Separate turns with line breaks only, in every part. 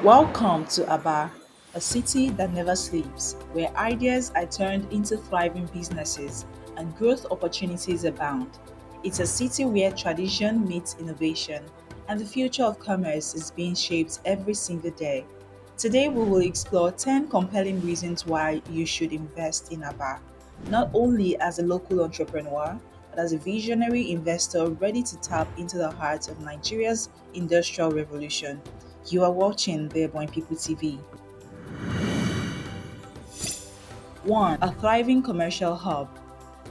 Welcome to Aba, a city that never sleeps, where ideas are turned into thriving businesses and growth opportunities abound. It's a city where tradition meets innovation, and the future of commerce is being shaped every single day. Today, we will explore 10 compelling reasons why you should invest in Aba, not only as a local entrepreneur, but as a visionary investor ready to tap into the heart of Nigeria's industrial revolution. You are watching the Ebonyi People TV. 1. A thriving commercial hub.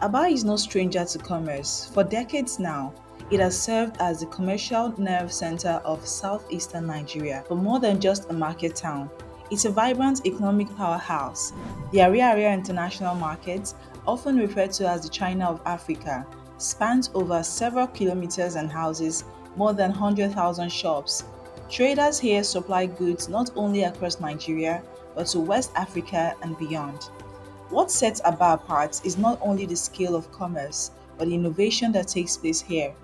Aba is no stranger to commerce. For decades now, it has served as the commercial nerve center of southeastern Nigeria, but more than just a market town. It's a vibrant economic powerhouse. The Area International Market, often referred to as the China of Africa, spans over several kilometers and houses more than 100,000 shops. Traders here supply goods not only across Nigeria, but to West Africa and beyond. What sets Aba apart is not only the scale of commerce, but the innovation that takes place here.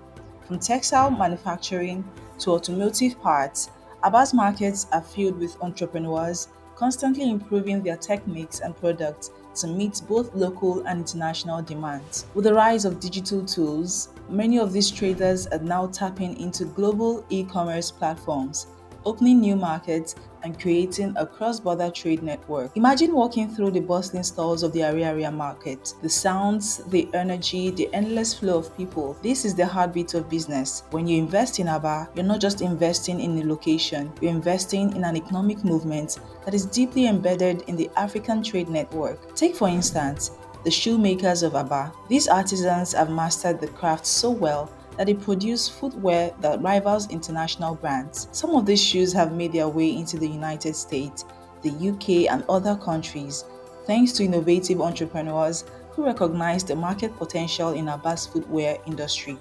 From textile manufacturing to automotive parts, Aba's markets are filled with entrepreneurs constantly improving their techniques and products to meet both local and international demands. With the rise of digital tools, many of these traders are now tapping into global e-commerce platforms, opening new markets and creating a cross-border trade network. Imagine walking through the bustling stalls of the area market. The sounds, the energy, the endless flow of people. This is the heartbeat of business. When you invest in Aba, you're not just investing in a location, you're investing in an economic movement that is deeply embedded in the African trade network. Take for instance, the shoemakers of Aba. These artisans have mastered the craft so well that they produce footwear that rivals international brands. Some of these shoes have made their way into the United States, the UK, and other countries, thanks to innovative entrepreneurs who recognize the market potential in Aba's footwear industry.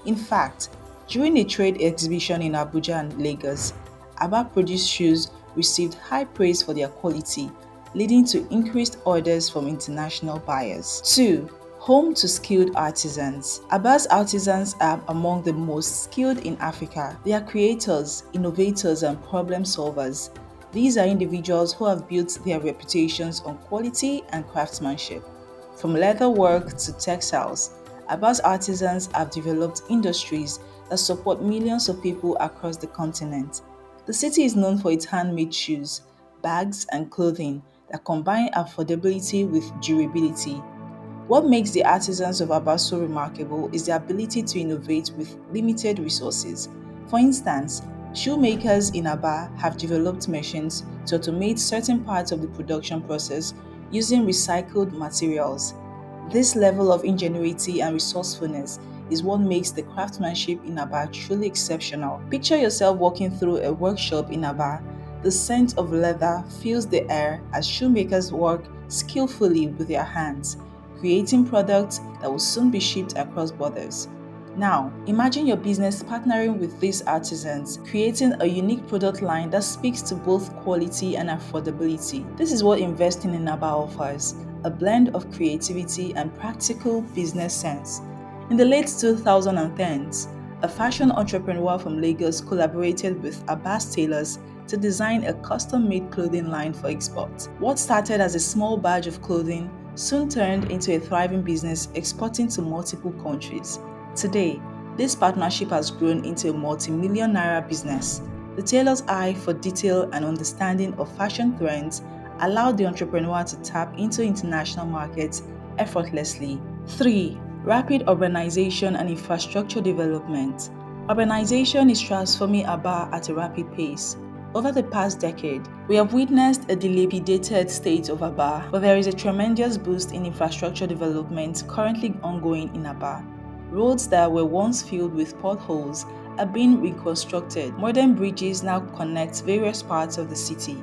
In fact, during a trade exhibition in Abuja and Lagos, Aba produced shoes received high praise for their quality, leading to increased orders from international buyers. 2. Home to skilled artisans. Aba's artisans are among the most skilled in Africa. They are creators, innovators, and problem solvers. These are individuals who have built their reputations on quality and craftsmanship. From leather work to textiles, Aba's artisans have developed industries that support millions of people across the continent. The city is known for its handmade shoes, bags, and clothing that combine affordability with durability. What makes the artisans of Aba so remarkable is their ability to innovate with limited resources. For instance, shoemakers in Aba have developed machines to automate certain parts of the production process using recycled materials. This level of ingenuity and resourcefulness is what makes the craftsmanship in Aba truly exceptional. Picture yourself walking through a workshop in Aba. The scent of leather fills the air as shoemakers work skillfully with their hands, creating products that will soon be shipped across borders. Now, imagine your business partnering with these artisans, creating a unique product line that speaks to both quality and affordability. This is what investing in Aba offers, a blend of creativity and practical business sense. In the late 2010s, a fashion entrepreneur from Lagos collaborated with Abbas tailors to design a custom-made clothing line for export. What started as a small batch of clothing soon turned into a thriving business exporting to multiple countries. Today, this partnership has grown into a multi-million naira business. The tailor's eye for detail and understanding of fashion trends allowed the entrepreneur to tap into international markets effortlessly. 3. Rapid urbanization and infrastructure development. Urbanization is transforming Aba at a rapid pace. Over the past decade, we have witnessed a dilapidated state of Aba, but there is a tremendous boost in infrastructure development currently ongoing in Aba. Roads that were once filled with potholes are being reconstructed. Modern bridges now connect various parts of the city,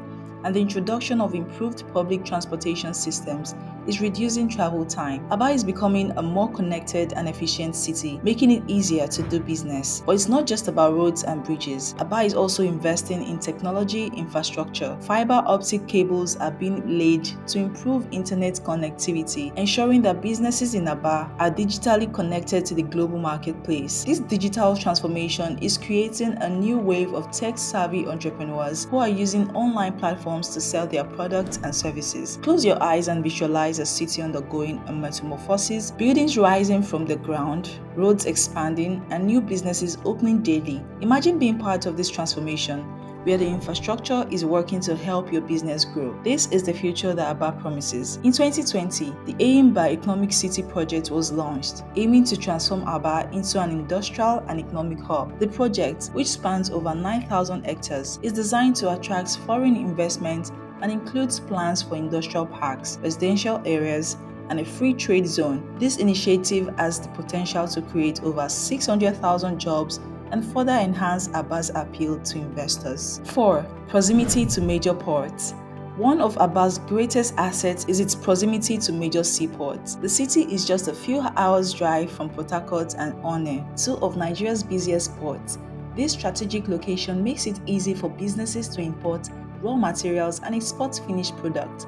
and the introduction of improved public transportation systems is reducing travel time. Aba is becoming a more connected and efficient city, making it easier to do business. But it's not just about roads and bridges. Aba is also investing in technology infrastructure. Fiber optic cables are being laid to improve internet connectivity, ensuring that businesses in Aba are digitally connected to the global marketplace. This digital transformation is creating a new wave of tech-savvy entrepreneurs who are using online platforms to sell their products and services. Close your eyes and visualize a city undergoing a metamorphosis, buildings rising from the ground, roads expanding, and new businesses opening daily. Imagine being part of this transformation, where the infrastructure is working to help your business grow. This is the future that Aba promises. In 2020, the Aim by Economic City project was launched, aiming to transform Aba into an industrial and economic hub. The project, which spans over 9,000 hectares, is designed to attract foreign investment and includes plans for industrial parks, residential areas, and a free trade zone. This initiative has the potential to create over 600,000 jobs and further enhance Aba's appeal to investors. 4. Proximity to major ports. One of Aba's greatest assets is its proximity to major seaports. The city is just a few hours' drive from Port Harcourt and Onne, two of Nigeria's busiest ports. This strategic location makes it easy for businesses to import raw materials and export finished products.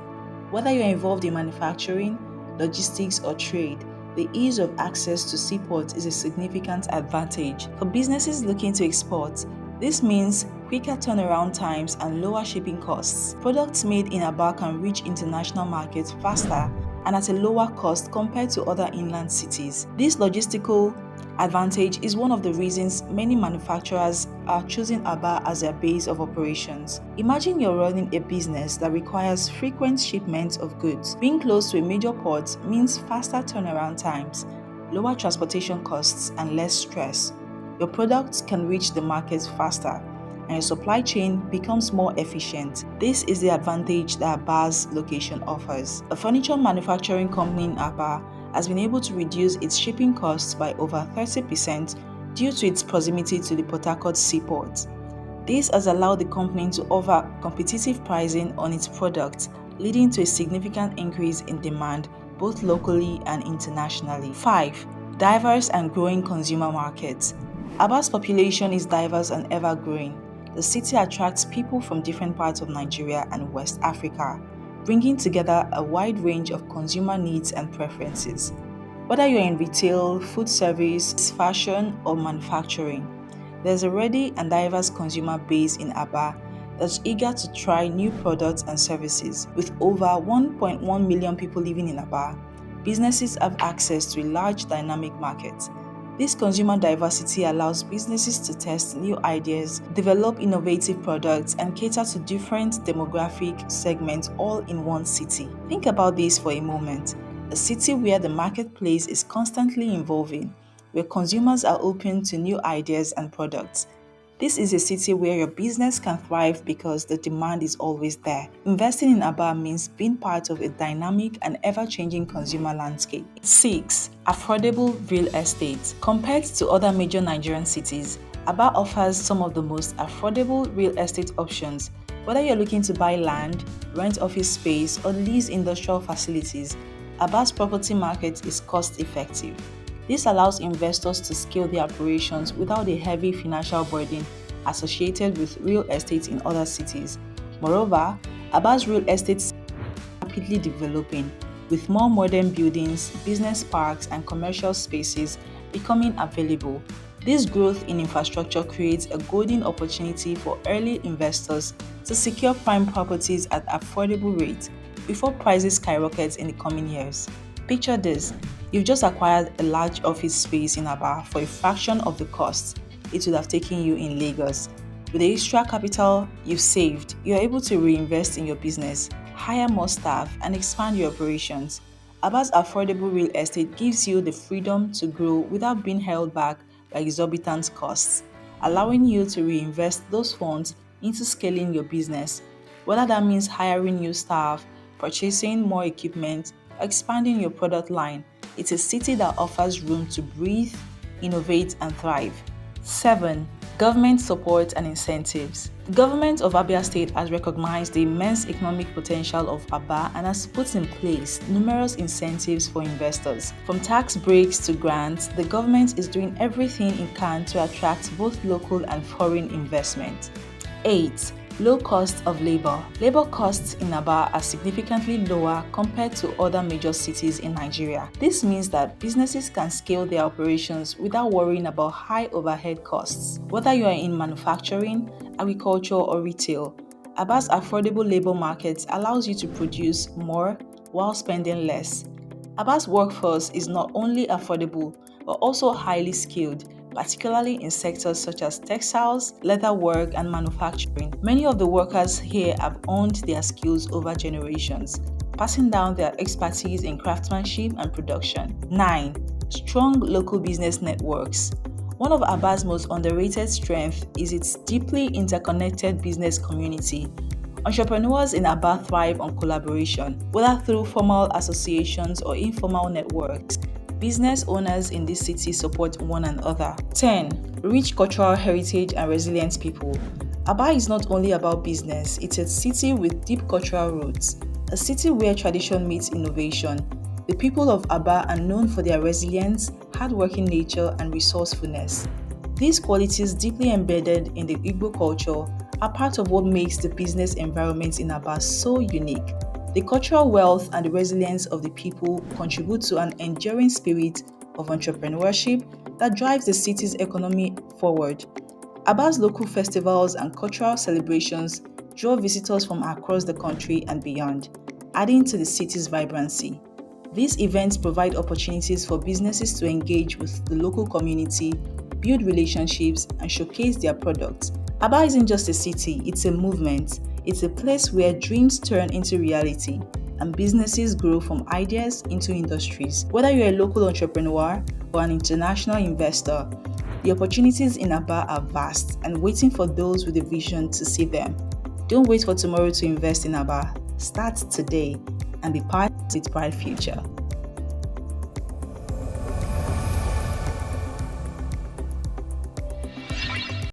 Whether you're involved in manufacturing, logistics, or trade, the ease of access to seaports is a significant advantage. For businesses looking to export, this means quicker turnaround times and lower shipping costs. Products made in Aba can reach international markets faster and at a lower cost compared to other inland cities. This logistical advantage is one of the reasons many manufacturers are choosing Aba as their base of operations. Imagine you're running a business that requires frequent shipments of goods. Being close to a major port means faster turnaround times, lower transportation costs, and less stress. Your products can reach the market faster, and your supply chain becomes more efficient. This is the advantage that Aba's location offers. A furniture manufacturing company in Aba has been able to reduce its shipping costs by over 30% due to its proximity to the Port Harcourt seaport. This has allowed the company to offer competitive pricing on its products, leading to a significant increase in demand both locally and internationally. 5. Diverse and growing consumer markets. Aba's population is diverse and ever-growing. The city attracts people from different parts of Nigeria and West Africa, bringing together a wide range of consumer needs and preferences. Whether you're in retail, food service, fashion, or manufacturing, there's a ready and diverse consumer base in Aba that's eager to try new products and services. With over 1.1 million people living in Aba, businesses have access to a large dynamic market. This consumer diversity allows businesses to test new ideas, develop innovative products, and cater to different demographic segments all in one city. Think about this for a moment. A city where the marketplace is constantly evolving, where consumers are open to new ideas and products. This is a city where your business can thrive because the demand is always there. Investing in Aba means being part of a dynamic and ever-changing consumer landscape. 6. Affordable real estate. Compared to other major Nigerian cities, Aba offers some of the most affordable real estate options. Whether you're looking to buy land, rent office space, or lease industrial facilities, Aba's property market is cost-effective. This allows investors to scale their operations without a heavy financial burden associated with real estate in other cities. Moreover, Aba's real estate is rapidly developing, with more modern buildings, business parks, and commercial spaces becoming available. This growth in infrastructure creates a golden opportunity for early investors to secure prime properties at affordable rates before prices skyrocket in the coming years. Picture this: you've just acquired a large office space in Aba for a fraction of the cost it would have taken you in Lagos. With the extra capital you've saved, you're able to reinvest in your business, hire more staff, and expand your operations. Aba's affordable real estate gives you the freedom to grow without being held back by exorbitant costs, allowing you to reinvest those funds into scaling your business, whether that means hiring new staff, purchasing more equipment, or expanding your product line. It's a city that offers room to breathe, innovate, and thrive. 7. Government support and incentives. The government of Abia State has recognized the immense economic potential of Aba and has put in place numerous incentives for investors. From tax breaks to grants, the government is doing everything it can to attract both local and foreign investment. 8. Low cost of labor. Labor costs in Aba are significantly lower compared to other major cities in Nigeria. This means that businesses can scale their operations without worrying about high overhead costs. Whether you are in manufacturing, agriculture, or retail, Aba's affordable labor market allows you to produce more while spending less. Aba's workforce is not only affordable but also highly skilled, particularly in sectors such as textiles, leatherwork, and manufacturing. Many of the workers here have honed their skills over generations, passing down their expertise in craftsmanship and production. 9. Strong local business networks. One of Aba's most underrated strengths is its deeply interconnected business community. Entrepreneurs in Aba thrive on collaboration, whether through formal associations or informal networks. Business owners in this city support one another. 10. Rich cultural heritage and resilient people. Aba is not only about business, it's a city with deep cultural roots, a city where tradition meets innovation. The people of Aba are known for their resilience, hardworking nature, and resourcefulness. These qualities, deeply embedded in the Igbo culture, are part of what makes the business environment in Aba so unique. The cultural wealth and the resilience of the people contribute to an enduring spirit of entrepreneurship that drives the city's economy forward. Aba's local festivals and cultural celebrations draw visitors from across the country and beyond, adding to the city's vibrancy. These events provide opportunities for businesses to engage with the local community, build relationships, and showcase their products. Aba isn't just a city, it's a movement. It's a place where dreams turn into reality and businesses grow from ideas into industries. Whether you're a local entrepreneur or an international investor, the opportunities in Aba are vast and waiting for those with a vision to see them. Don't wait for tomorrow to invest in Aba. Start today and be part of its bright future.